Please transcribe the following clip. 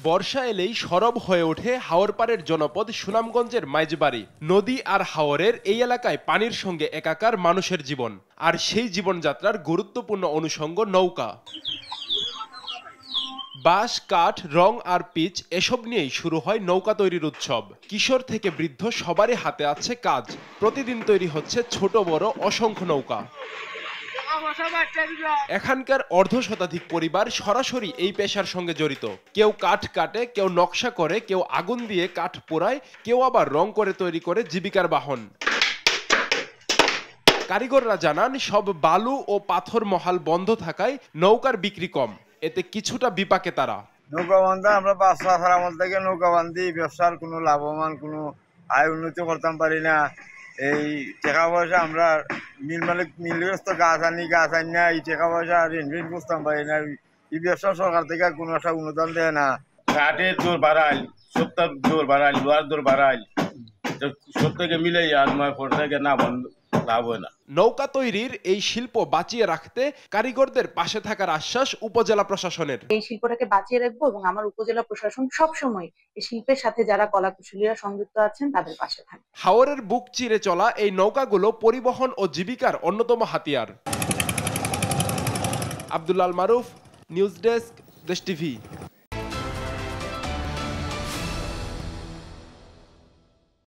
বর্ষা এলেই সরব হয়ে ওঠে হাওরপাড়ের জনপদ সুনামগঞ্জের মাইজবাড়ি। নদী আর হাওরের এই এলাকায় পানির সঙ্গে একাকার মানুষের জীবন, আর সেই জীবনযাত্রার গুরুত্বপূর্ণ অনুষঙ্গ নৌকা। বাঁশ, কাঠ, রং আর পিচ এসব নিয়েই শুরু হয় নৌকা তৈরির উৎসব। কিশোর থেকে বৃদ্ধ সবারই হাতে আছে কাজ। প্রতিদিন তৈরি হচ্ছে ছোট বড় অসংখ্য নৌকা। এখানকার অর্ধশতাধিক পরিবার সরাসরি এই পেশার সঙ্গে জড়িত। কেউ কাঠ কাটে, কেউ নকশা করে, কেউ আগুন দিয়ে কাঠ পোড়ায়, কেউ আবার রং করে তৈরি করে জীবিকার বাহন। কারিগররা জানান, সব বালু ও পাথর মহাল বন্ধ থাকায় নৌকার বিক্রি কম। এতে কিছুটা বিপাকে তারা। নৌকা বান্ধা আমরা বাচ্চা আমল থেকে নৌকা বান্ধি, ব্যবসার কোনো লাভবান কোনো আয় উন্নতি করতাম পারি না। এই টাকা পয়সা আমরা মিল মালিক মিলগ্রস্ত গাছ আনি না, এই টাকা পয়সা ঋণ করতাম পারি না। এই ব্যবসা সরকার থেকে কোনো একটা অনুদান দেয় না। কাঠের দর বাড়াইল, সপ্তাহ দর বাড়াইল, লোহার দর বাড়াইল, সব থেকে মিলে আর পর থেকে না বন্ধ লাভ হয় না। নৌকা তৈরির এই শিল্প বাঁচিয়ে রাখতে কারিগরদের পাশে থাকার আশ্বাস উপজেলা প্রশাসনের। এই শিল্পটাকে বাঁচিয়ে রাখবো এবং আমার উপজেলা প্রশাসন সবসময় এই শিল্পের সাথে যারা কলাকুশলীরা সংযুক্ত আছেন তাদের পাশে থাকে। হাওরের বুক চিরে চলা এই নৌকাগুলো পরিবহন ও জীবিকার অন্যতম হাতিয়ার। আব্দুল আল মারুফ, নিউজ ডেস্ক, দেশ টিভি।